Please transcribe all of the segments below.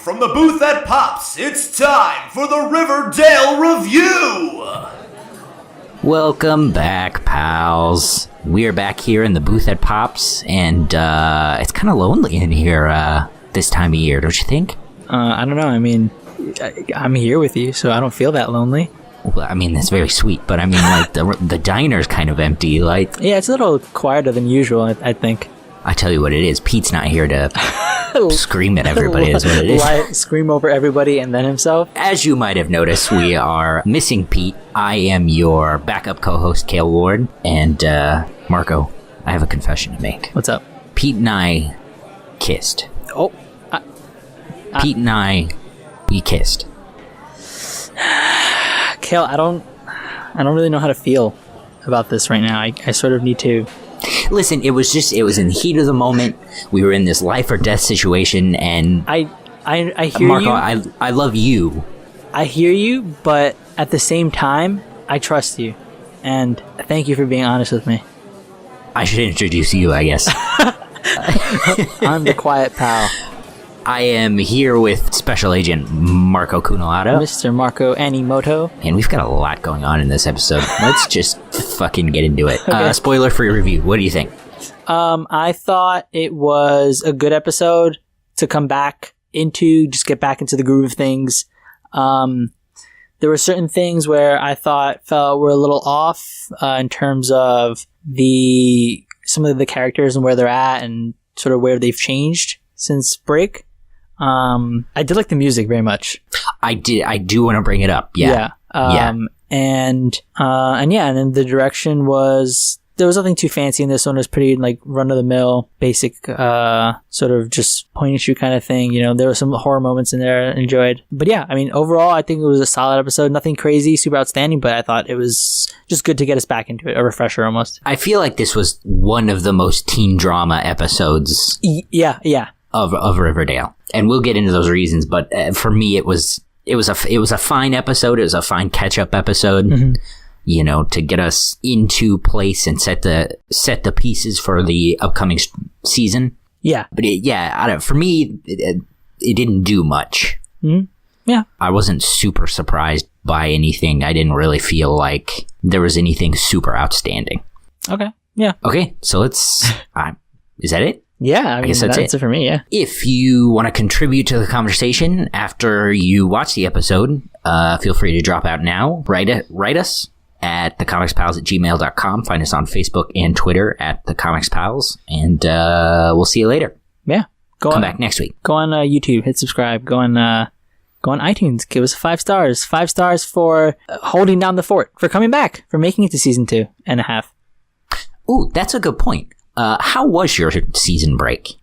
from the booth that pops, it's time for the Riverdale Review! Welcome back, pals. We're back here in the booth that pops, and it's kind of lonely in here this time of year, don't you think? I don't know. I mean, I'm here with you, so I don't feel that lonely. Well, I mean, that's very sweet, but I mean, like, the diner's kind of empty, like... Yeah, it's a little quieter than usual, I think. I tell you what it is, Pete's not here to scream at everybody, is what it is. Scream over everybody and then himself? As you might have noticed, we are missing Pete. I am your backup co-host, Cale Ward, and, Marco, I have a confession to make. What's up? Pete and I kissed. Oh. Pete and I, we kissed. Cale, I don't really know how to feel about this right now. I sort of need to... Listen, it was in the heat of the moment. We were in this life or death situation, and I hear Marco, you. I love you. I hear you, but at the same time, I trust you. And thank you for being honest with me. I should introduce you, I guess. I'm the quiet pal. I am here with Special Agent Marco Cunolato. Mr. Marco Animoto. And we've got a lot going on in this episode. Let's just fucking get into it. Okay. Spoiler for your review. What do you think? I thought it was a good episode to come back into, just get back into the groove of things. There were certain things where I thought were a little off in terms of some of the characters and where they're at and sort of where they've changed since break. I did like the music very much. I do want to bring it up. Yeah. And then the direction there was nothing too fancy in this one. It was pretty like run of the mill, basic, sort of just point and shoot kind of thing. You know, there were some horror moments in there I enjoyed. But yeah, I mean, overall, I think it was a solid episode. Nothing crazy, super outstanding, but I thought it was just good to get us back into it, a refresher almost. I feel like this was one of the most teen drama episodes. Yeah. Of Riverdale, and we'll get into those reasons. But for me, it was a fine episode. It was a fine catch up episode. Mm-hmm. You know, to get us into place and set the pieces for the upcoming season. Yeah, but for me, it didn't do much. Mm-hmm. Yeah, I wasn't super surprised by anything. I didn't really feel like there was anything super outstanding. Okay. Yeah. Okay. So let's. Is that it? Yeah, I guess that's it for me, yeah. If you want to contribute to the conversation after you watch the episode, feel free to drop out now. Write us at thecomicspals@gmail.com. Find us on Facebook and Twitter at thecomicspals, and we'll see you later. Yeah. Come back next week. Go on YouTube, hit subscribe, go on iTunes, give us 5 stars. 5 stars for holding down the fort, for coming back, for making it to season 2.5. Ooh, that's a good point. How was your season break?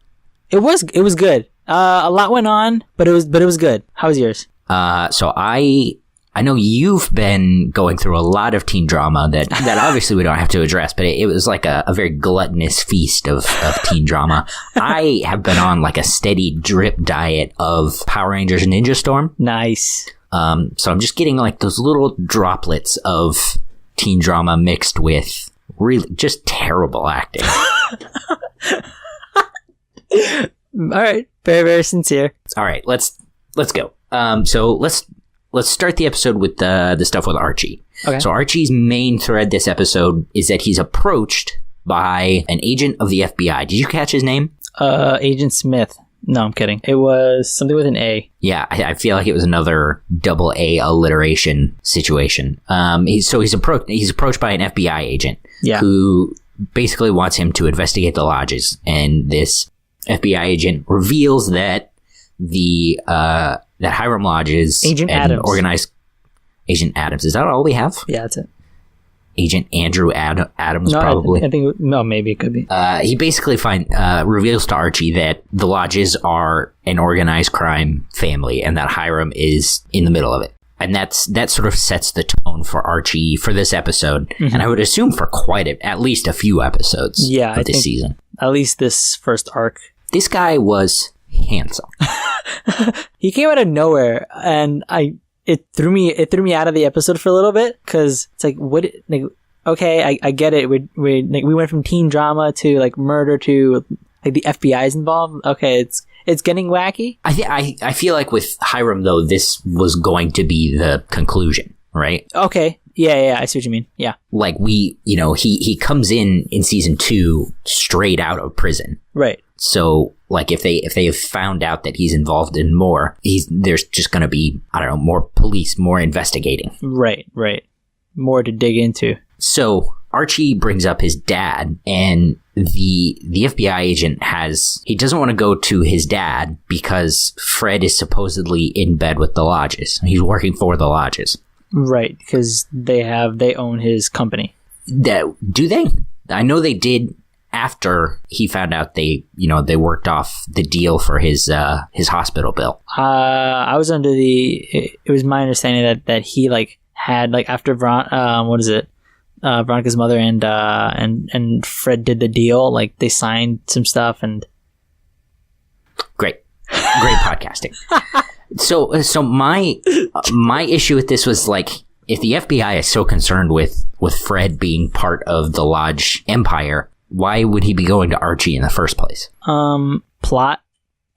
It was good. A lot went on, but it was good. How was yours? So I know you've been going through a lot of teen drama that obviously we don't have to address, but it was like a very gluttonous feast of teen drama. I have been on like a steady drip diet of Power Rangers Ninja Storm. Nice. So I'm just getting like those little droplets of teen drama mixed with really just terrible acting. All right, very, very sincere. All right, let's go. So let's start the episode with the stuff with Archie. Okay. So Archie's main thread this episode is that he's approached by an agent of the FBI. Did you catch his name? Agent Smith. No, I'm kidding. It was something with an A. Yeah, I feel like it was another double A alliteration situation. He's approached by an FBI agent who basically wants him to investigate the lodges, and this FBI agent reveals that that Hiram Lodges Agent Adams. Organized Agent Adams. Is that all we have? Yeah, that's it. Agent Andrew Adams, probably. I think maybe it could be. He basically reveals to Archie that the lodges are an organized crime family, and that Hiram is in the middle of it. And that sort of sets the tone for Archie for this episode, mm-hmm. and I would assume for at least a few episodes of this season. At least this first arc. This guy was handsome. He came out of nowhere, and it threw me out of the episode for a little bit, because it's like, okay, I get it. We went from teen drama to like murder to like the FBI is involved. Okay, it's getting wacky. I feel like with Hiram though, this was going to be the conclusion, right? Okay. Yeah, I see what you mean. Yeah. Like he comes in season 2 straight out of prison. Right. So like if they have found out that he's involved in more, there's just going to be, I don't know, more police, more investigating. Right. More to dig into. So Archie brings up his dad, and the FBI agent he doesn't want to go to his dad because Fred is supposedly in bed with the Lodges. He's working for the Lodges. Right, because they own his company. Do they? I know they did after he found out they worked off the deal for his hospital bill. I was under it was my understanding that he like had like after Veronica's mother and Fred did the deal, like they signed some stuff and great podcasting. So my issue with this was like, if the FBI is so concerned with Fred being part of the Lodge empire, why would he be going to Archie in the first place? Plot,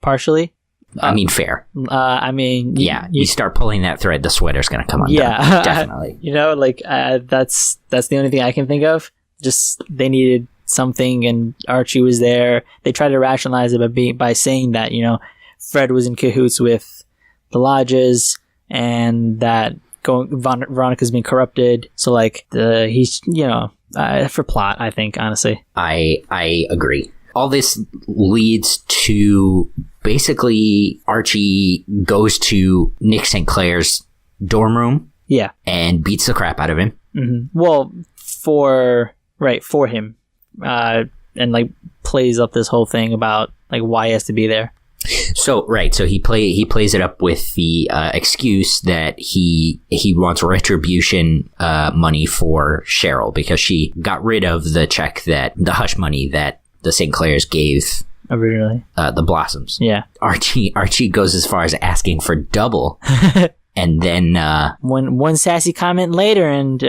partially. I mean, fair. You start pulling that thread, the sweater's going to come undone. Yeah, definitely. That's the only thing I can think of. Just they needed something, and Archie was there. They tried to rationalize it by saying that Fred was in cahoots with the Lodges, and that Veronica's being corrupted. So like he's for plot, I think, honestly. I agree. All this leads to basically Archie goes to Nick St. Clair's dorm room. Yeah. And beats the crap out of him. Mm-hmm. Well, for him. And like plays up this whole thing about like why he has to be there. So he plays it up with the excuse that he wants retribution money for Cheryl because she got rid of the hush money that the St. Clairs gave originally, the Blossoms. Yeah. Archie goes as far as asking for double. And then one sassy comment later, and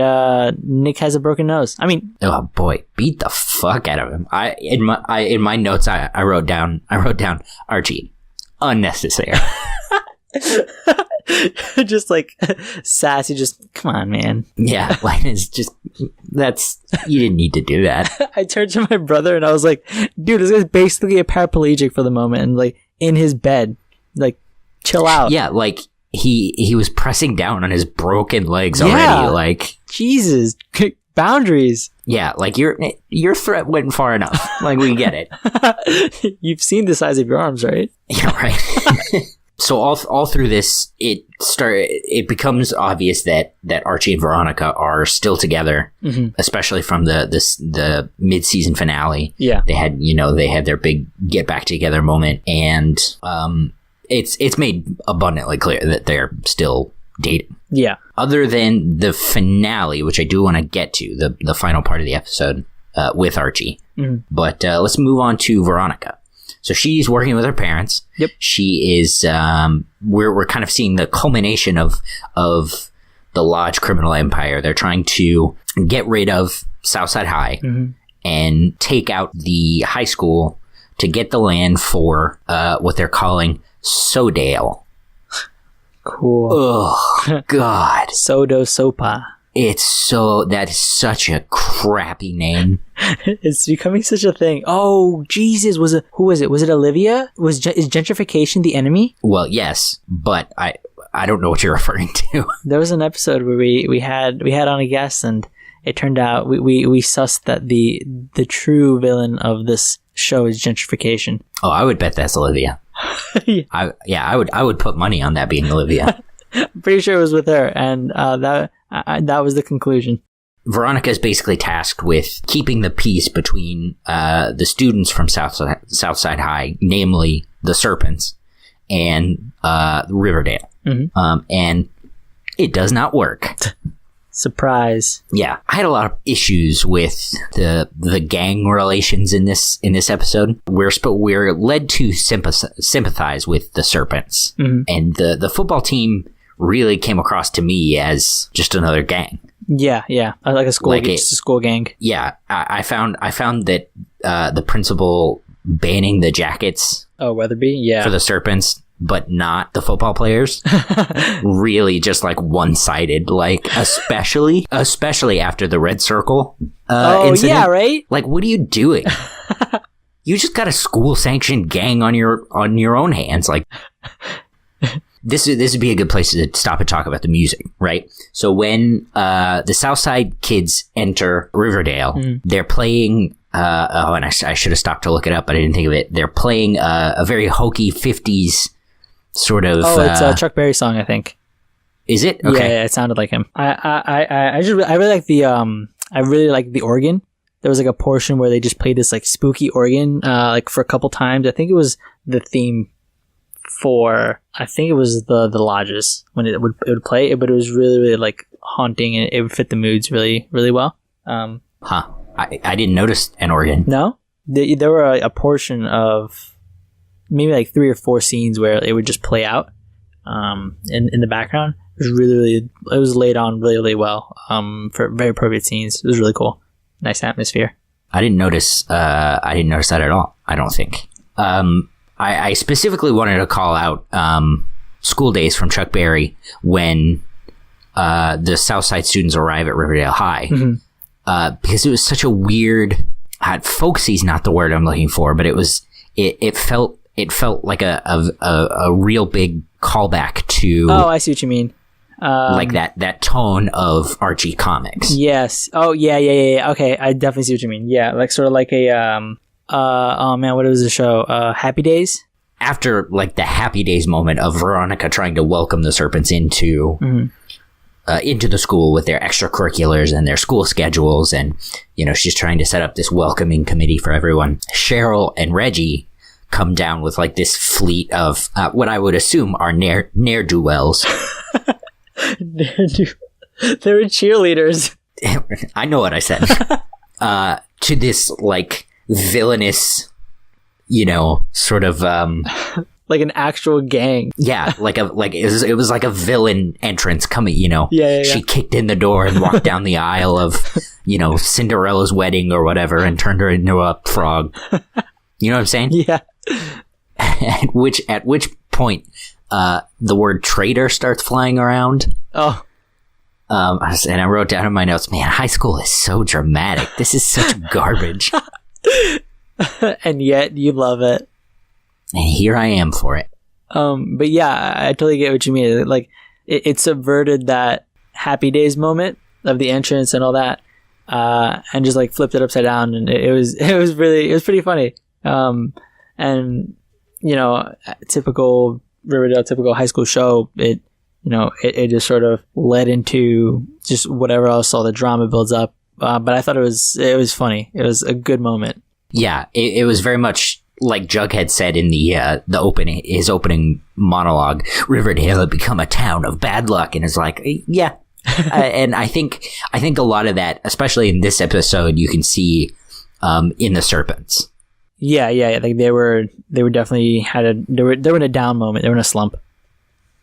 Nick has a broken nose. I mean, oh boy, beat the fuck out of him. In my notes I wrote down Archie, unnecessary. Just like sassy. Just come on, man. Yeah, like it's just you didn't need to do that. I turned to my brother and I was like, dude, this guy's basically a paraplegic for the moment, and like in his bed, like chill out. Yeah, like. He was pressing down on his broken legs already. Like Jesus, boundaries. Yeah, like your threat went far enough. Like we get it. You've seen the size of your arms, right? Yeah, right. So all through this, it becomes obvious that Archie and Veronica are still together, especially from the mid-season finale. Yeah, they had their big get back together moment, and It's made abundantly clear that they're still dating. Yeah. Other than the finale, which I do want to get to, the final part of the episode with Archie. Mm-hmm. But let's move on to Veronica. So she's working with her parents. Yep. She is. We're kind of seeing the culmination of the Lodge criminal empire. They're trying to get rid of Southside High and take out the high school to get the land for what they're calling Sodale. Cool. Oh, God. Sodo Sopa. That is such a crappy name. It's becoming such a thing. Oh, Jesus. Who was it? Was it Olivia? Is gentrification the enemy? Well, yes, but I don't know what you're referring to. There was an episode where we had on a guest, and it turned out we sussed that the true villain of this show is gentrification. Oh, I would bet that's Olivia. I would put money on that being Olivia. I'm pretty sure it was with her, and that was the conclusion. Veronica is basically tasked with keeping the peace between the students from Southside High, namely the Serpents, and Riverdale. Mm-hmm. And it does not work. Surprise. Yeah, I had a lot of issues with the gang relations in this episode. We're led to sympathize with the Serpents, and the football team really came across to me as just another gang. Yeah, like a school, just a school gang. Yeah, I found that the principal banning the jackets Oh, Weatherby? Yeah. for the Serpents, but not the football players. Really just like one-sided, like especially after the Red Circle incident. Yeah, right? Like, what are you doing? You just got a school-sanctioned gang on your own hands. Like, this would be a good place to stop and talk about the music, right? So when the Southside kids enter Riverdale, they're playing. And I should have stopped to look it up, but I didn't think of it. They're playing a very hokey 50s sort of. Oh, it's a Chuck Berry song, I think. Is it? Okay. Yeah, it sounded like him. I really like the organ. There was like a portion where they just played this like spooky organ like for a couple times. I think it was the theme for the lodges when it would play it, but it was really, really like haunting, and it would fit the moods really, really well. I didn't notice an organ. No, there were a portion of maybe like 3 or 4 scenes where it would just play out in the background. It was really, it was laid on really, really well for very appropriate scenes. It was really cool. Nice atmosphere. I didn't notice that at all, I don't think. I specifically wanted to call out School Days from Chuck Berry when the Southside students arrive at Riverdale High. Because it was such a weird, folksy's not the word I'm looking for, but it felt like a real big callback to. Oh, I see what you mean. Like that tone of Archie comics. Yes. Oh, yeah. Okay, I definitely see what you mean. Yeah, like sort of like a oh man, what was the show? Happy Days. After like the Happy Days moment of Veronica trying to welcome the Serpents into the school with their extracurriculars and their school schedules, and she's trying to set up this welcoming committee for everyone. Cheryl and Reggie come down with like this fleet of what I would assume are ne'er-do-wells. They were cheerleaders. I know what I said. To this like villainous, sort of like an actual gang. Yeah, it was like a villain entrance coming. Yeah. She kicked in the door and walked down the aisle of Cinderella's wedding or whatever, and turned her into a frog. You know what I'm saying? Yeah. At which point the word traitor starts flying around. Oh. And I wrote down in my notes, man, high school is so dramatic. This is such garbage. And yet you love it. And here I am for it. But yeah, I totally get what you mean. Like it subverted that Happy Days moment of the entrance and all that, and just like flipped it upside down. And it was pretty funny. And typical Riverdale, typical high school show. It just sort of led into just whatever else all the drama builds up. But I thought it was funny. It was a good moment. Yeah, it was very much like Jughead said in his opening monologue. Riverdale had become a town of bad luck, and it's like, yeah. And I think a lot of that, especially in this episode, you can see in the Serpents. Yeah. Like they were definitely they were in a down moment. They were in a slump.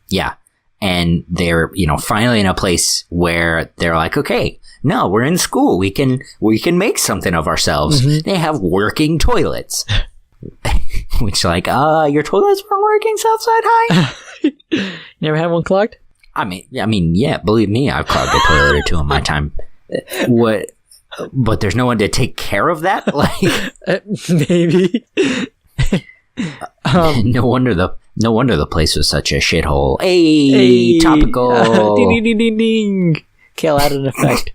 Yeah. And they're, finally in a place where they're like, okay, no, we're in school. We can make something of ourselves. Mm-hmm. They have working toilets. Which your toilets weren't working Southside High? You never had one clogged? I mean, yeah, believe me, I've clogged a toilet or two in my time. What? But there's no one to take care of that? Maybe. No wonder the place was such a shithole. Hey, topical. Ding, ding, ding, ding. Cale had an effect.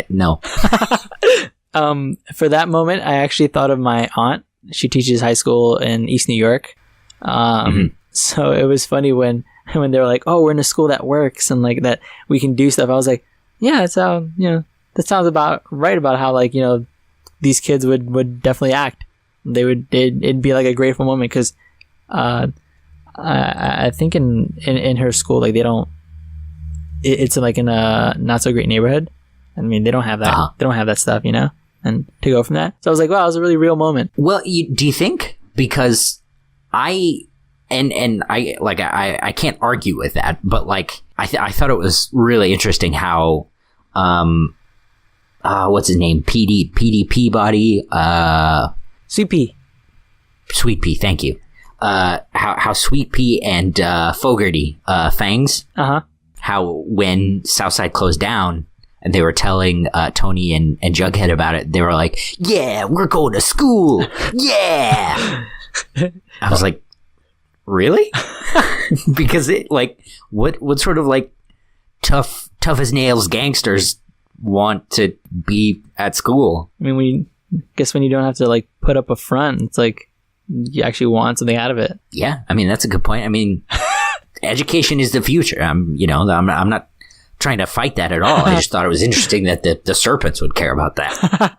No. For that moment, I actually thought of my aunt. She teaches high school in East New York. So it was funny when they were like, "Oh, we're in a school that works and like that we can do stuff." I was like, "Yeah, that sounds about right about how these kids would definitely act. It'd be like a grateful moment because I think in her school they don't. It's like in a not so great neighborhood. I mean, they don't have that. They don't have that stuff, And to go from that, so I was like, wow, it was a really real moment. Well, do you think? Because I can't argue with that, but I thought it was really interesting how what's his name? PD Peabody. CP. Sweet Pea, thank you. How Sweet Pea and Fogarty, Fangs, how when Southside closed down and they were telling Tony and Jughead about it, they were like, yeah, we're going to school. Yeah. I was like, really? Because it like what sort of like tough as nails gangsters want to be at school? I mean, when you don't have to like put up a front, it's like you actually want something out of it. Yeah, I mean that's a good point. I mean, education is the future. I'm not trying to fight that at all. I just thought it was interesting that the serpents would care about that.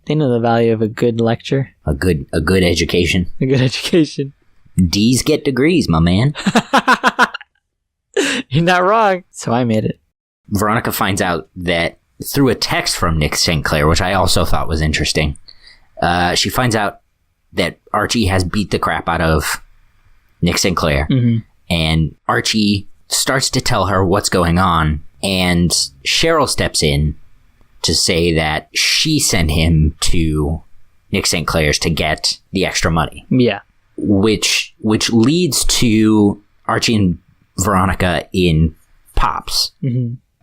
They know the value of a good lecture, a good education. A good education. D's get degrees, my man. You're not wrong. So I made it. Veronica finds out that through a text from Nick St. Clair, which I also thought was interesting. She finds out that Archie has beat the crap out of Nick St. Clair, and Archie starts to tell her what's going on, and Cheryl steps in to say that she sent him to Nick St. Clair's to get the extra money. Yeah. Which leads to Archie and Veronica in Pops.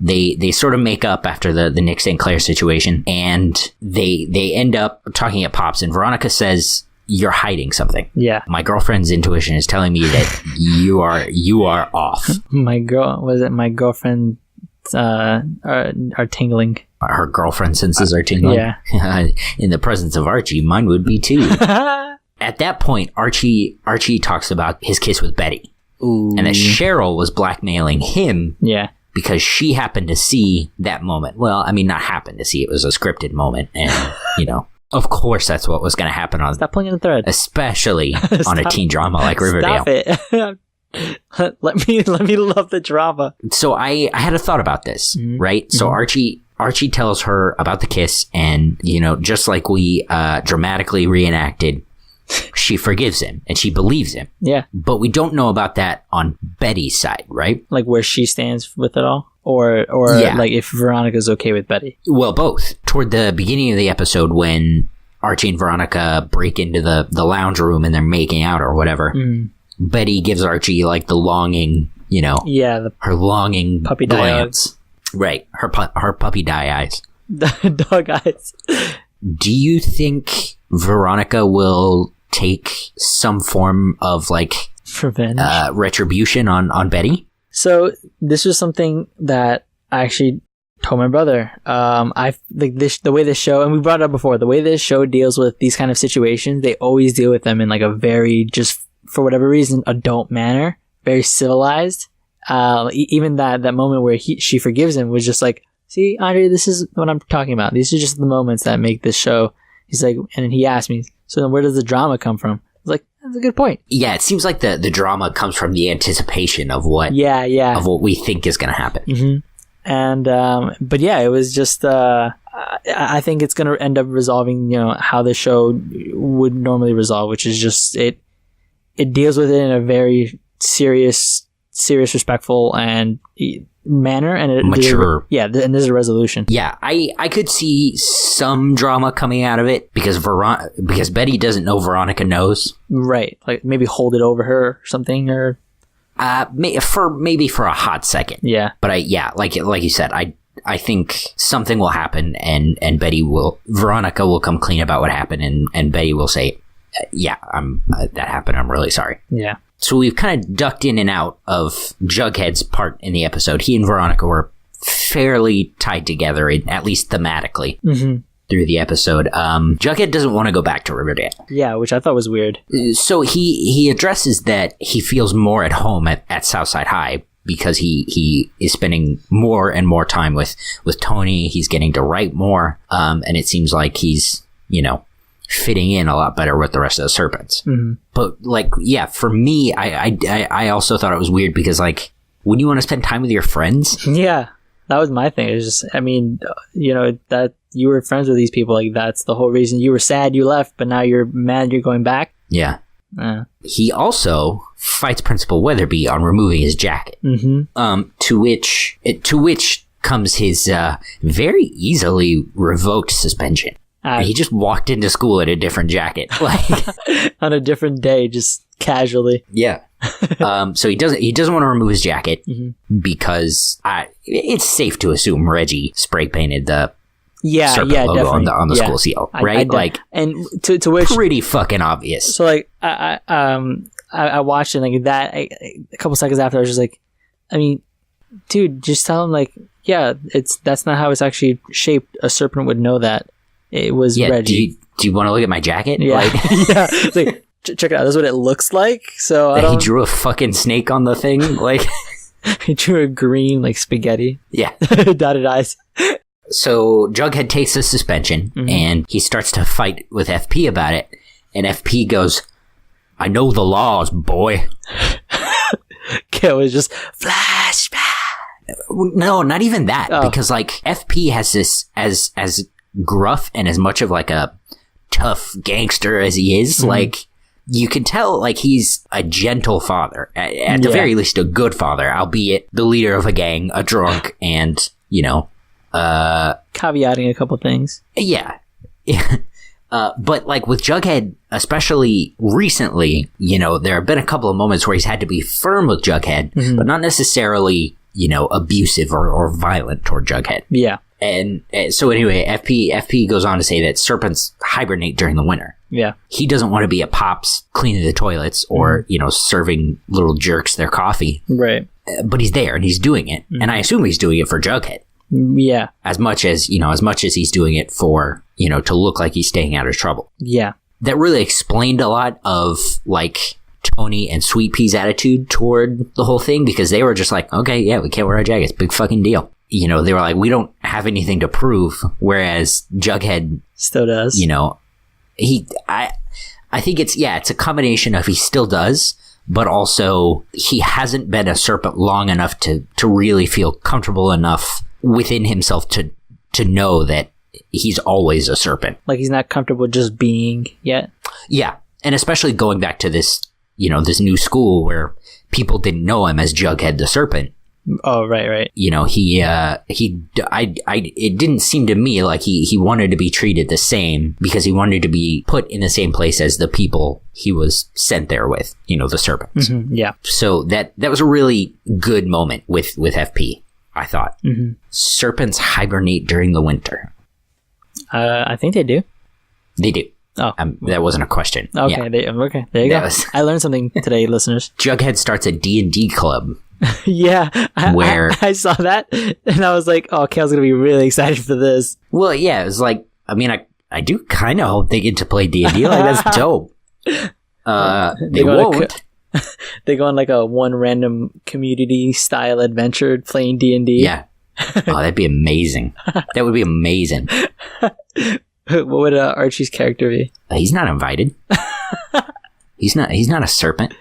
They sort of make up after the Nick St. Clair situation, and they end up talking at Pops, and Veronica says, you're hiding something. Yeah. My girlfriend's intuition is telling me that you are off. My girlfriend are tingling. Her girlfriend senses are tingling. Yeah. In the presence of Archie, mine would be too. At that point, Archie talks about his kiss with Betty. Ooh. And that Cheryl was blackmailing him. Yeah. Because she happened to see that moment. Well, I mean, not happened to see. It was a scripted moment. And, of course that's what was going to happen on... Stop pulling in the thread. Especially on a teen drama like Riverdale. Stop it. Let me love the drama. So I had a thought about this, right? So Archie tells her about the kiss, and, just like we dramatically reenacted, she forgives him and she believes him. Yeah. But we don't know about that on Betty's side, right? Like where she stands with it all? Or yeah. Like if Veronica's okay with Betty? Well, both. Toward the beginning of the episode when Archie and Veronica break into the lounge room and they're making out or whatever, Betty gives Archie like the longing, her longing puppy glance. Right. Her puppy die eyes. Dog eyes. Do you think Veronica will take some form of like revenge, retribution on Betty? So this was something that I actually told my brother. I like this, the way this show, and we brought it up before, the way this show deals with these kind of situations, they always deal with them in like a very, just for whatever reason, adult manner, very civilized. Even that moment where she forgives him was just like, see, Andre, this is what I'm talking about. These are just the moments that make this show. He's like, and he asked me, so then where does the drama come from? I was like, that's a good point. Yeah, it seems like the drama comes from the anticipation of what of what we think is going to happen. And but yeah, it was just I think it's going to end up resolving how the show would normally resolve, which is just it deals with it in a very serious, respectful and manner, and it mature. And there's a resolution. Yeah, I could see some drama coming out of it because Betty doesn't know Veronica knows. Right, like maybe hold it over her or something, or for a hot second. Yeah, but like you said, I think something will happen, and Veronica will come clean about what happened, and Betty will say, that happened. I'm really sorry. Yeah. So we've kind of ducked in and out of Jughead's part in the episode. He and Veronica were fairly tied together, at least thematically, through the episode. Jughead doesn't want to go back to Riverdale. Yeah, which I thought was weird. So he addresses that he feels more at home at Southside High because he is spending more and more time with Tony. He's getting to write more, and it seems like he's, fitting in a lot better with the rest of the Serpents. But for me, I also thought it was weird because wouldn't you want to spend time with your friends? Yeah, that was my thing. It was just, I mean, that you were friends with these people, that's the whole reason you were sad you left, but now you're mad you're going back. Yeah. He also fights Principal Weatherby on removing his jacket. To which comes his very easily revoked suspension. He just walked into school in a different jacket, like on a different day, just casually. Yeah. So he doesn't want to remove his jacket because it's safe to assume Reggie spray painted the serpent logo on the school seal, right? And to which pretty fucking obvious. So like I watched it like that. A couple seconds after, I was just like, I mean, dude, just tell him like, yeah, that's not how it's actually shaped. A serpent would know that. It was Reggie. Do you want to look at my jacket? Yeah, Like, yeah. It's like, check it out. This is what it looks like. So he drew a fucking snake on the thing. Like he drew a green like spaghetti. Yeah, dotted eyes. So Jughead takes the suspension and he starts to fight with FP about it. And FP goes, "I know the laws, boy." Cale was just flashback. No, not even that. Because like FP has this as gruff and as much of like a tough gangster as he is, like you can tell like he's a gentle father, at the very least a good father, albeit the leader of a gang, a drunk, and caveating a couple things. Yeah. But like with Jughead, especially recently, there have been a couple of moments where he's had to be firm with Jughead, but not necessarily, abusive or violent toward Jughead. Yeah. And so anyway, FP goes on to say that serpents hibernate during the winter. Yeah. He doesn't want to be at Pops cleaning the toilets or, serving little jerks their coffee. Right. But he's there and he's doing it. And I assume he's doing it for Jughead. Yeah. As much as he's doing it for, to look like he's staying out of trouble. Yeah. That really explained a lot of like Tony and Sweet Pea's attitude toward the whole thing, because they were just like, okay, yeah, we can't wear our jackets. Big fucking deal. They were like, we don't have anything to prove. Whereas Jughead still does. I think it's a combination of he still does, but also he hasn't been a serpent long enough to really feel comfortable enough within himself to know that he's always a serpent. Like he's not comfortable just being yet. Yeah. And especially going back to this, this new school where people didn't know him as Jughead the Serpent. Oh, right. It didn't seem to me like he wanted to be treated the same, because he wanted to be put in the same place as the people he was sent there with, the serpents. Yeah. So that was a really good moment with FP, I thought. Serpents hibernate during the winter. I think they do. They do. Oh, that wasn't a question. Okay, yeah. Okay. There you go. I learned something today, listeners. Jughead starts a D&D club. Yeah, I saw that, and I was like, "Oh, Cale's gonna be really excited for this." Well, yeah, it was like, I mean, I do kind of hope they get to play D&D. Like that's dope. They won't. They go on like a one random community style adventure playing D&D. Yeah. Oh, that'd be amazing. That would be amazing. What would Archie's character be? He's not invited. He's not a serpent.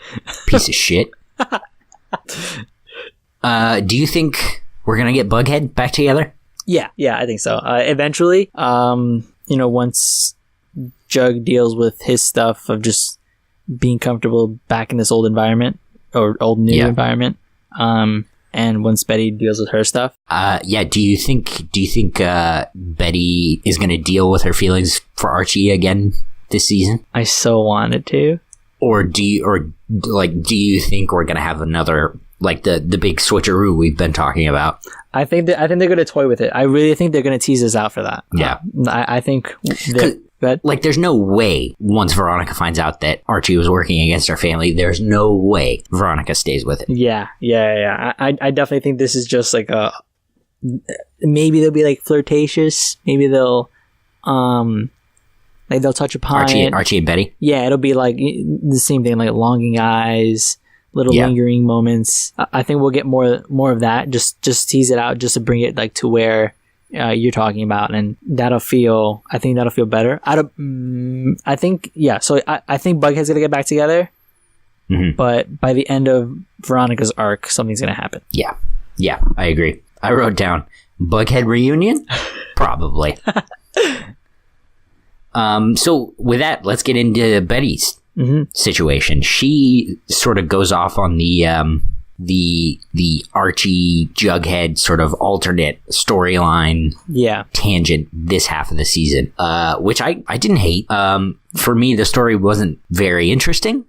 Piece of shit. Do you think we're gonna get Bughead back together? Yeah, I think so. Eventually, once Jug deals with his stuff of just being comfortable back in this old environment or old new environment, and once Betty deals with her stuff. Do you think Betty is gonna deal with her feelings for Archie again this season? I so wanted to. Or do you think we're gonna have another, like the big switcheroo we've been talking about? I think they're gonna toy with it. I really think they're gonna tease us out for that. Yeah, I think that like there's no way once Veronica finds out that Archie was working against her family, there's no way Veronica stays with it. Yeah. I definitely think this is just like maybe they'll be like flirtatious. Maybe they'll they'll touch upon Archie and Betty. Yeah, it'll be like the same thing, like longing eyes, little lingering moments. I think we'll get more of that. Just tease it out, just to bring it like to where you're talking about, and I think that'll feel better. I think Bughead's gonna get back together, but by the end of Veronica's arc, something's gonna happen. Yeah, I agree. I wrote down Bughead reunion, probably. So with that, let's get into Betty's situation. She sort of goes off on the the Archie Jughead sort of alternate storyline tangent this half of the season, which I didn't hate. For me, the story wasn't very interesting,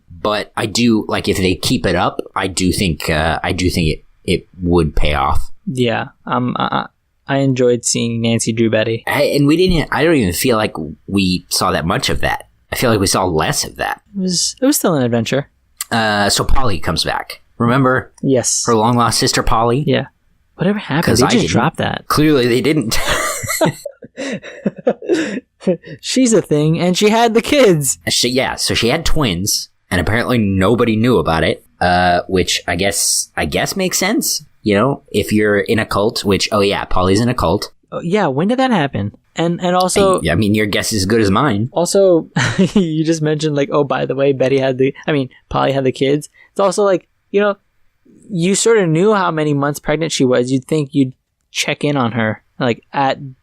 but I do like if they keep it up. I do think it would pay off. Yeah, I enjoyed seeing Nancy Drew Betty, and I don't even feel like we saw that much of that. I feel like we saw less of that. It was still an adventure. So Polly comes back. Remember? Yes. Her long lost sister Polly? Yeah. Whatever happened? They just dropped that. Clearly they didn't. She's a thing, and she had the kids. So she had twins, and apparently nobody knew about it, which I guess makes sense. You know, if you're in a cult, which, Polly's in a cult. Yeah, when did that happen? And also... I mean, your guess is as good as mine. Also, you just mentioned, like, oh, by the way, Polly had the kids. It's also like, you know, you sort of knew how many months pregnant she was. You'd think you'd check in on her. It's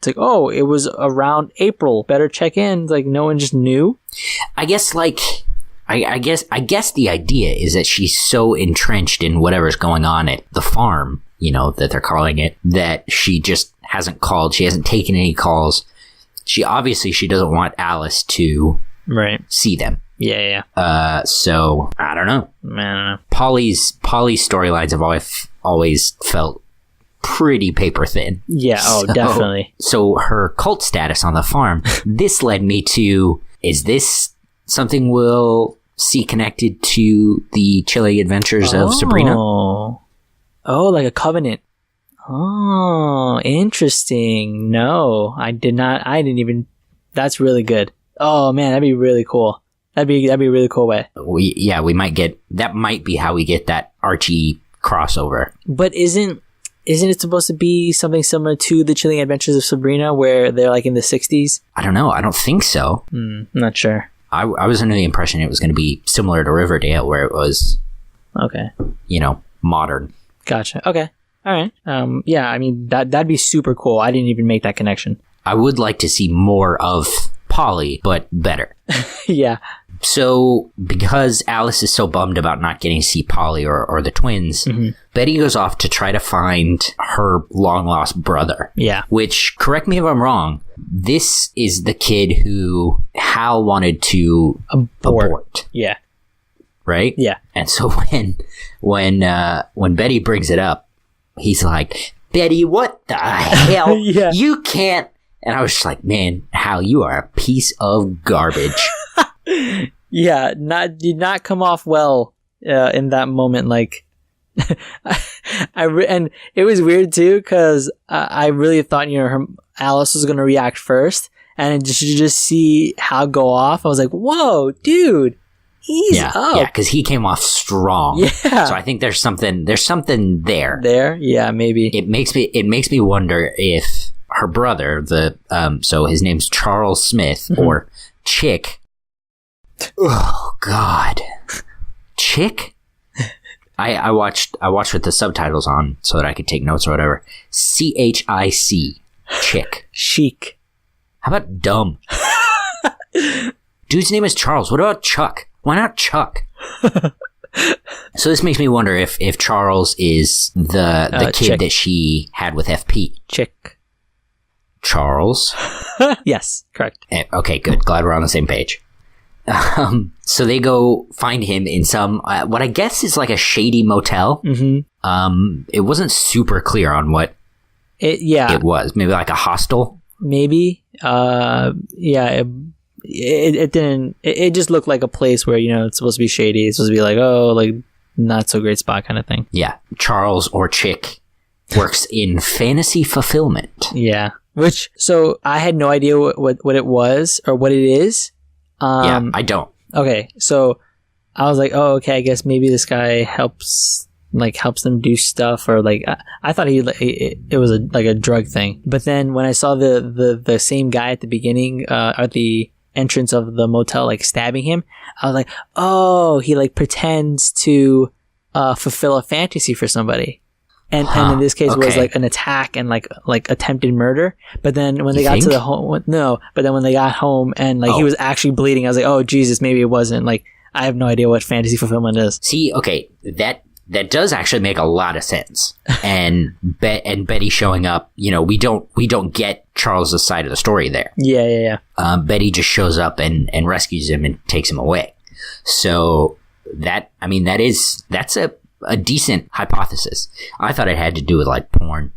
like, oh, it was around April. Better check in. Like, no one just knew. I guess, like... I guess the idea is that she's so entrenched in whatever's going on at the farm, you know, that they're calling it, that she just hasn't called. She hasn't taken any calls. She doesn't want Alice to see them. Yeah. So I don't know. Polly's storylines have always felt pretty paper thin. Yeah. Oh, definitely. So her cult status on the farm. This led me to: is this something we'll see connected to the chilling adventures of Sabrina? Oh, like a covenant. Oh, interesting. No, I didn't even. That's really good. Oh man, that'd be really cool. That'd be a really cool way. We might get that. Might be how we get that Archie crossover. But isn't it supposed to be something similar to the Chilling Adventures of Sabrina, where they're like in the 60s? I don't know. I don't think so. Not sure. I was under the impression it was going to be similar to Riverdale, where it was, you know, modern. Gotcha. Okay. All right. Yeah, I mean, that'd be super cool. I didn't even make that connection. I would like to see more of Polly, but better. Yeah. So, because Alice is so bummed about not getting to see Polly or the twins, Betty goes off to try to find her long-lost brother. Yeah. Which, correct me if I'm wrong, this is the kid who Hal wanted to abort. Yeah. Right? Yeah. And so when Betty brings it up, he's like, Betty, what the hell? Yeah. You can't. And I was just like, man, Hal, you are a piece of garbage. Yeah, did not come off well in that moment. Like, and it was weird too, because I really thought, you know, Alice was gonna react first, and just see Hal go off. I was like, whoa, dude, he's up. Yeah, because he came off strong. Yeah. So I think there's something there. There, yeah, maybe. It makes me wonder if her brother, so his name's Charles Smith, or Chick. Oh God, Chick. I watched with the subtitles on so that I could take notes or whatever. CHIC, Chick. Chic. How about dumb? Dude's name is Charles. What about Chuck? Why not Chuck? So this makes me wonder if Charles is the kid Chick that she had with FP. Chick. Charles. Yes, correct. Okay, good. Glad we're on the same page. So they go find him in some, what I guess is like a shady motel. It wasn't super clear on what it was. Maybe like a hostel? Maybe. Yeah, it didn't, it just looked like a place where, you know, it's supposed to be shady. It's supposed to be like, oh, like, not so great spot kind of thing. Yeah. Charles or Chick works in fantasy fulfillment. Yeah. So I had no idea what it was or what it is. Yeah, I don't. Okay, so I was like, oh, okay, I guess maybe this guy helps them do stuff, or like I thought it was like a drug thing. But then when I saw the same guy at the beginning, at the entrance of the motel, like stabbing him, I was like, oh, he like pretends to fulfill a fantasy for somebody. And in this case, it was like an attack and like attempted murder. But then when they got to the home, but then when they got home and like he was actually bleeding, I was like, oh Jesus, maybe it wasn't. Like, I have no idea what fantasy fulfillment is. See, okay, that does actually make a lot of sense. And Betty showing up, you know, we don't get Charles's side of the story there. Yeah. Betty just shows up and rescues him and takes him away. So that's a decent hypothesis. I thought it had to do with like porn.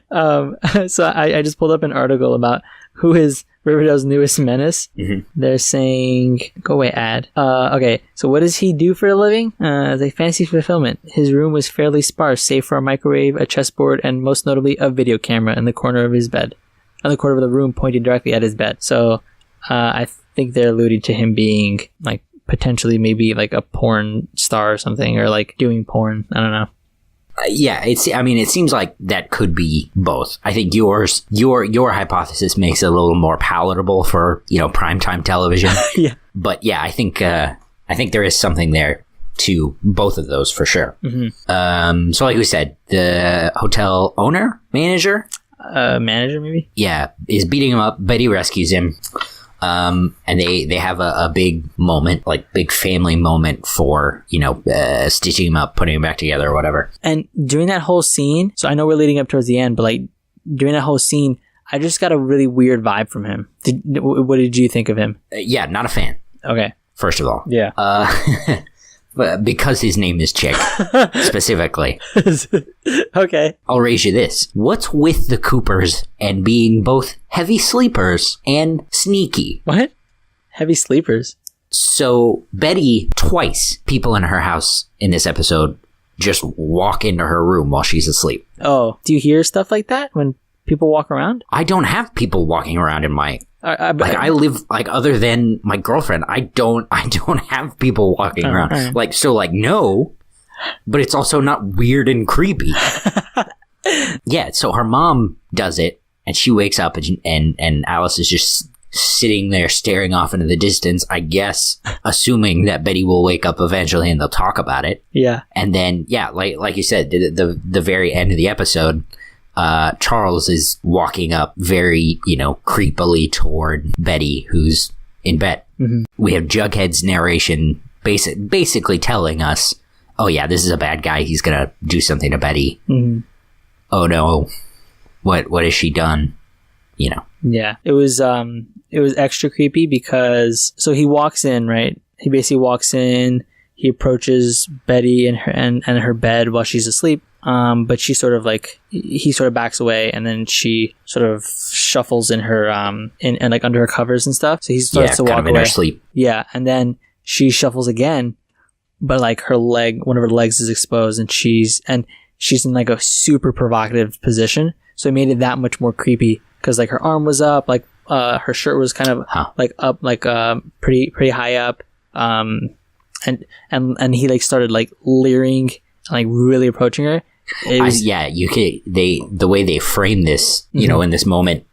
So I just pulled up an article about who is Riverdale's newest menace. Mm-hmm. They're saying, go away ad. Okay, so what does he do for a living? As a fancy fulfillment. His room was fairly sparse, save for a microwave, a chessboard, and most notably a video camera in the corner of his bed. On the corner of the room pointing directly at his bed. So I think they're alluding to him being like potentially maybe like a porn star or something, or like doing porn. I don't know. Yeah, it seems like that could be both. I think your hypothesis makes it a little more palatable for, you know, primetime television. Yeah. But yeah, I think there is something there to both of those for sure. Mm-hmm. So like we said, the hotel manager maybe? Yeah, is beating him up. Betty rescues him. And they have a big moment, like big family moment for, you know, stitching him up, putting him back together or whatever. And during that whole scene, so I know we're leading up towards the end, but like during that whole scene, I just got a really weird vibe from him. What did you think of him? Yeah, not a fan. Okay. First of all. Yeah. But because his name is Chick, specifically. Okay. I'll raise you this. What's with the Coopers and being both heavy sleepers and sneaky? What? Heavy sleepers? So Betty, twice, people in her house in this episode just walk into her room while she's asleep. Oh, do you hear stuff like that when people walk around? I don't have people walking around in my... I live, like, other than my girlfriend, I don't have people walking around. Right. Like, so, like, no, but it's also not weird and creepy. Yeah, so her mom does it, and she wakes up, and Alice is just sitting there staring off into the distance, I guess, assuming that Betty will wake up eventually and they'll talk about it. Yeah. And then, yeah, like you said, the very end of the episode... Charles is walking up very, you know, creepily toward Betty, who's in bed. Mm-hmm. We have Jugheads narration basically telling us, oh yeah, this is a bad guy. He's going to do something to Betty. Mm-hmm. Oh no. What has she done? You know? Yeah. It was extra creepy because, so he walks in, right? He basically walks in, he approaches Betty and her bed while she's asleep. But she sort of like, he sort of backs away, and then she sort of shuffles in her, in like under her covers and stuff. So he starts to walk away. In her sleep. Yeah. And then she shuffles again, but like one of her legs is exposed, and she's in like a super provocative position. So it made it that much more creepy because like her arm was up, like, her shirt was kind of like up, like, pretty high up. And he like started like leering, like really approaching her. The way they frame this, you know, in this moment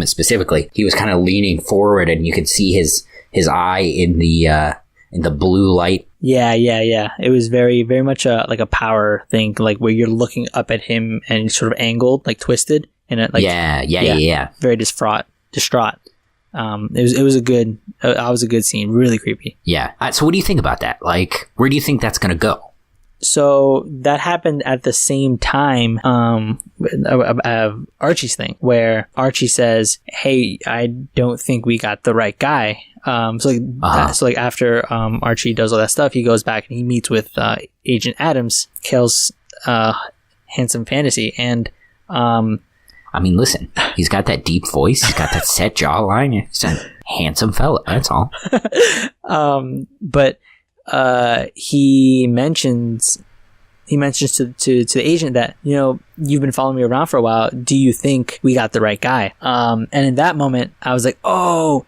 specifically, he was kind of leaning forward, and you could see his eye in the blue light. Yeah. It was very, very much like a power thing, like where you're looking up at him and sort of angled, like twisted, and it like very distraught. It was a good scene, really creepy. Yeah. So what do you think about that? Like, where do you think that's gonna go? So that happened at the same time, Archie's thing, where Archie says, "Hey, I don't think we got the right guy." So after Archie does all that stuff, he goes back and he meets with Agent Adams, Cale's handsome fantasy, and I mean, listen, he's got that deep voice, he's got that set jawline, he's a handsome fella. That's all. But he mentions to the agent that, you know, you've been following me around for a while. Do you think we got the right guy? And in that moment, I was like, oh,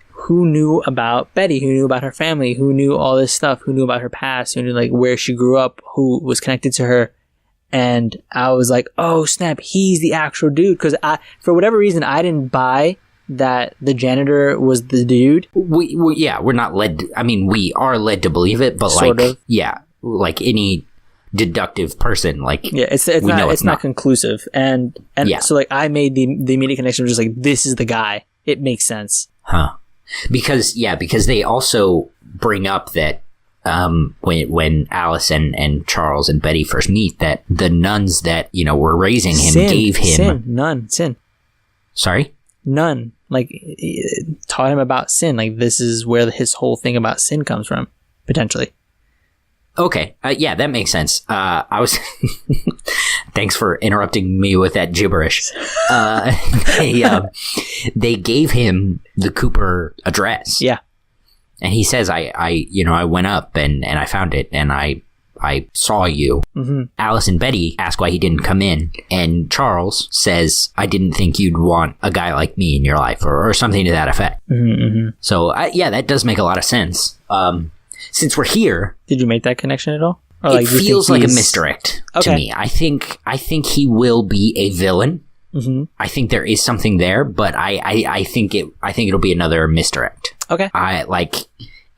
who knew about Betty? Who knew about her family? Who knew all this stuff? Who knew about her past? Who knew like where she grew up? Who was connected to her? And I was like, oh snap, he's the actual dude. Because for whatever reason, I didn't buy that the janitor was the dude. We're not led. We are led to believe it, but sort of. Yeah, like any deductive person, like it's not conclusive. And so like I made the immediate connection, just like this is the guy. It makes sense. Huh? Because they also bring up that when Alice and Charles and Betty first meet, that the nuns that, were raising him gave him... Sin. Sorry? None. Like, taught him about sin. Like, this is where his whole thing about sin comes from, potentially. Okay. Yeah, that makes sense. I was... Thanks for interrupting me with that gibberish. They gave him the Cooper address. Yeah. And he says, I went up and I found it and I saw you. Mm-hmm. Alice and Betty ask why he didn't come in. And Charles says, I didn't think you'd want a guy like me in your life, or something to that effect. Mm-hmm. So, that does make a lot of sense. Since we're here... Did you make that connection at all? Or it feels like a misdirect to me. I think he will be a villain. Mm-hmm. I think there is something there, but I think it'll be another misdirect. Okay.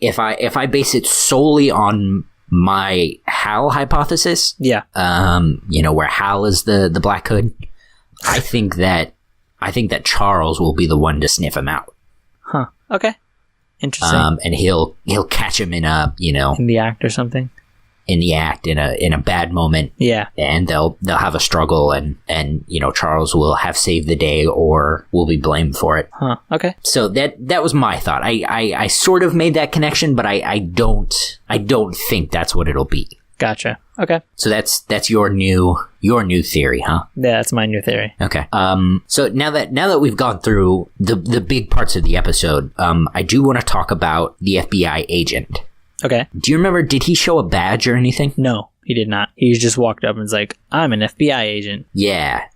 If I base it solely on my Hal hypothesis, where Hal is the Black Hood, I think that Charles will be the one to sniff him out. Huh. Okay. Interesting. And he'll catch him in in the act or something. In the act, in a bad moment. Yeah. And they'll have a struggle and Charles will have saved the day or will be blamed for it. Huh. Okay. So that was my thought. I sort of made that connection, but I don't think that's what it'll be. Gotcha. Okay. So that's your new theory, huh? Yeah, that's my new theory. Okay. So now that we've gone through the big parts of the episode, I do want to talk about the FBI agent. Okay. Do you remember, did he show a badge or anything? No, he did not. He just walked up and was like, I'm an FBI agent. Yeah.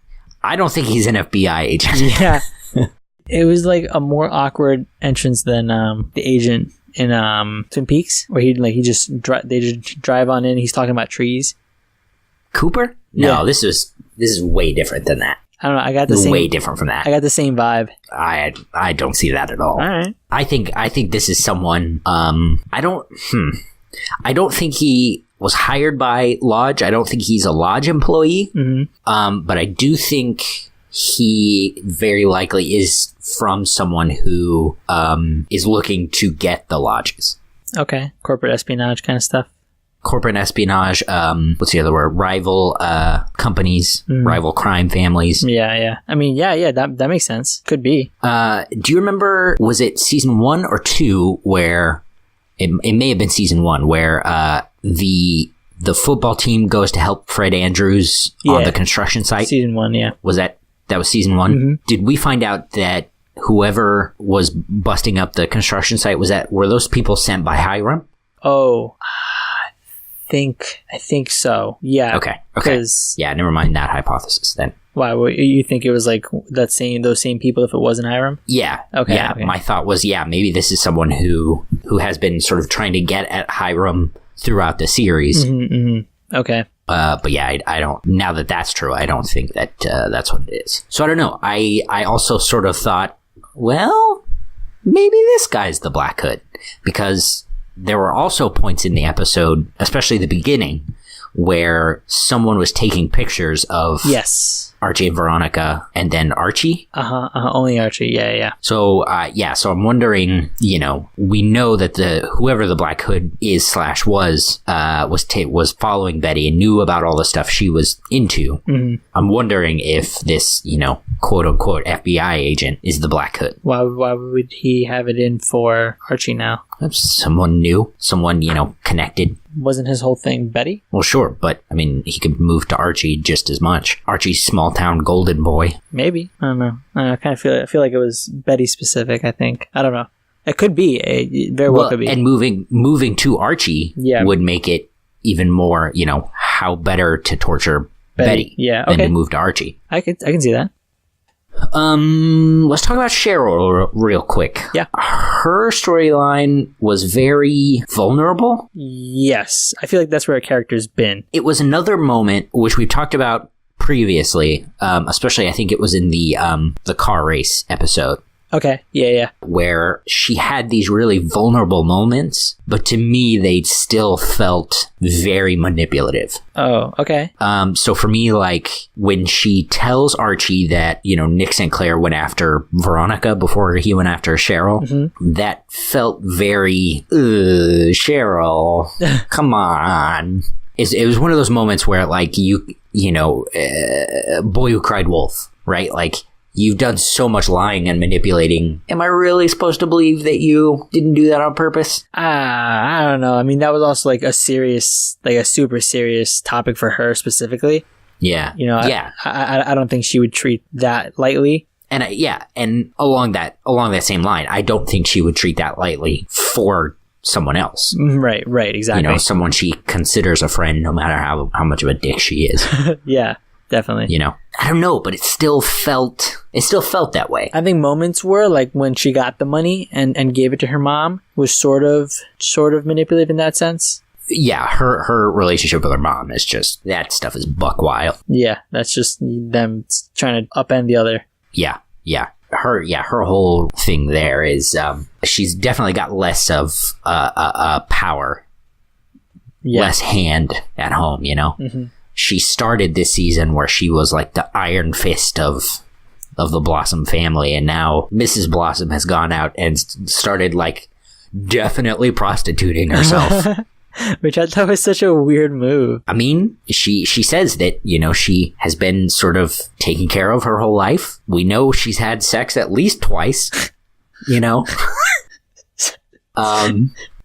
I don't think he's an FBI agent. Yeah. It was like a more awkward entrance than the agent in Twin Peaks, where they just drive on in. He's talking about trees. Cooper? No, yeah. This is way different than that. I don't know. I got the same. Way different from that. I got the same vibe. I don't see that at all. All right. I think this is someone. I don't think he was hired by Lodge. I don't think he's a Lodge employee. Mm-hmm. But I do think he very likely is from someone who is looking to get the lodges. Okay, corporate espionage kind of stuff. Corporate espionage, what's the other word? Rival companies, rival crime families. Yeah. I mean, yeah, that makes sense. Could be. Do you remember, was it season 1 or 2 where, it may have been season 1, where the football team goes to help Fred Andrews on the construction site? Season 1, yeah. That was season 1? Mm-hmm. Did we find out that whoever was busting up the construction site, were those people sent by Hiram? Oh, I think so. Yeah. Okay. Yeah, never mind that hypothesis then. Why? You think it was like those same people if it wasn't Hiram? Yeah. Okay. Yeah. Okay. My thought was, maybe this is someone who has been sort of trying to get at Hiram throughout the series. Mm-hmm, mm-hmm. Okay. But yeah, I don't. Now that that's true, I don't think that that's what it is. So I don't know. I also sort of thought, well, maybe this guy's the Black Hood, because there were also points in the episode, especially the beginning, where someone was taking pictures of Archie and Veronica, and then Archie. Only Archie. Yeah. So so I'm wondering, we know that whoever the Black Hood is / was following Betty and knew about all the stuff she was into. Mm-hmm. I'm wondering if this, quote unquote FBI agent is the Black Hood. Why would he have it in for Archie now? Someone new, someone, connected. Wasn't his whole thing Betty? Well, sure, but I mean, he could move to Archie just as much. Archie's small town golden boy. Maybe. I don't know. I kind of feel like it was Betty specific, I think. I don't know. It could be. It very well could be. And moving to Archie would make it even more, how better to torture Betty than to move to Archie. I can see that. Let's talk about Cheryl real quick. Yeah. Her storyline was very vulnerable. Yes. I feel like that's where her character's been. It was another moment, which we've talked about previously, especially I think it was in the car race episode. Okay. Yeah. where she had these really vulnerable moments, but to me, they still felt very manipulative. Oh, okay. So for me, like, when she tells Archie that, Nick St. Clair went after Veronica before he went after Cheryl, that felt very, Cheryl, come on. It was one of those moments where, like, boy who cried wolf, right? Like, you've done so much lying and manipulating. Am I really supposed to believe that you didn't do that on purpose? I don't know. I mean, that was also like a super serious topic for her specifically. Yeah. Yeah. I don't think she would treat that lightly. And and along that same line, I don't think she would treat that lightly for someone else. Right, exactly. Someone she considers a friend, no matter how much of a dick she is. Yeah. Definitely. I don't know, but it still felt that way. I think moments were like when she got the money and gave it to her mom was sort of manipulative in that sense. Yeah, her relationship with her mom is just, that stuff is buck wild. Yeah, that's just them trying to upend the other. Yeah. Her whole thing there is she's definitely got less of power, less hand at home, Mm-hmm. She started this season where she was like the iron fist of the Blossom family, and now Mrs. Blossom has gone out and started like definitely prostituting herself. Which I thought was such a weird move. I mean, she says that, she has been sort of taken care of her whole life. We know she's had sex at least twice,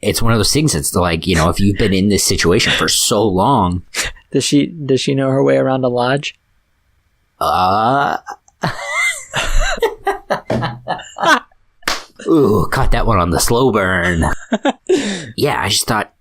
It's one of those things that's like, if you've been in this situation for so long. Does she know her way around a lodge? Ooh, caught that one on the slow burn. Yeah, I just thought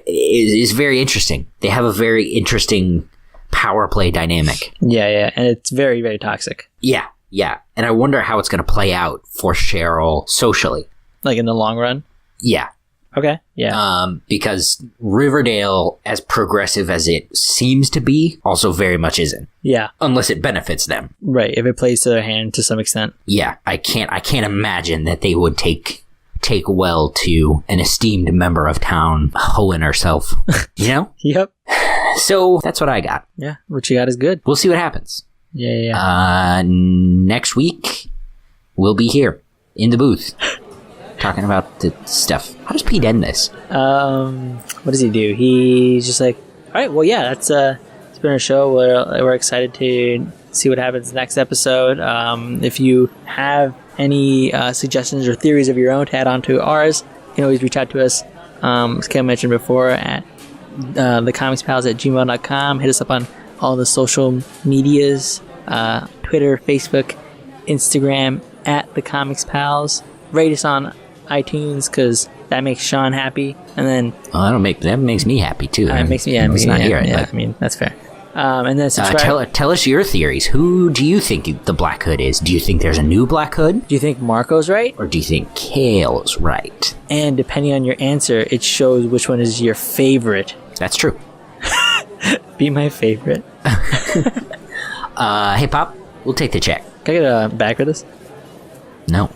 it's very interesting. They have a very interesting power play dynamic. Yeah, and it's very, very toxic. Yeah, and I wonder how it's going to play out for Cheryl socially. Like in the long run? Yeah. Okay, yeah. Because Riverdale, as progressive as it seems to be, also very much isn't. Yeah. Unless it benefits them. Right, if it plays to their hand to some extent. Yeah, I can't imagine that they would take well to an esteemed member of town hoeing herself. Yep. So that's what I got. Yeah, what you got is good. We'll see what happens. Yeah. Next week, we'll be here in the booth. Talking about the stuff. How does Pete end this? What does he do? He's just like, all right, well, yeah, it's been a show. We're excited to see what happens next episode. If you have any suggestions or theories of your own to add on to ours, you can always reach out to us, as Cale mentioned before, at thecomicspals@gmail.com. Hit us up on all the social medias, Twitter, Facebook, Instagram, at The Comics Pals. Rate us on iTunes, because that makes Sean happy, and then that makes me happy too. It makes me happy. It's not here. Yeah, I mean, that's fair. And then subscribe. Tell us your theories. Who do you think the Black Hood is? Do you think there's a new Black Hood? Do you think Marco's right, or do you think Cale's right? And depending on your answer, it shows which one is your favorite. That's true. Be my favorite. Hey, Pop, we'll take the check. Can I get a bag for this? No.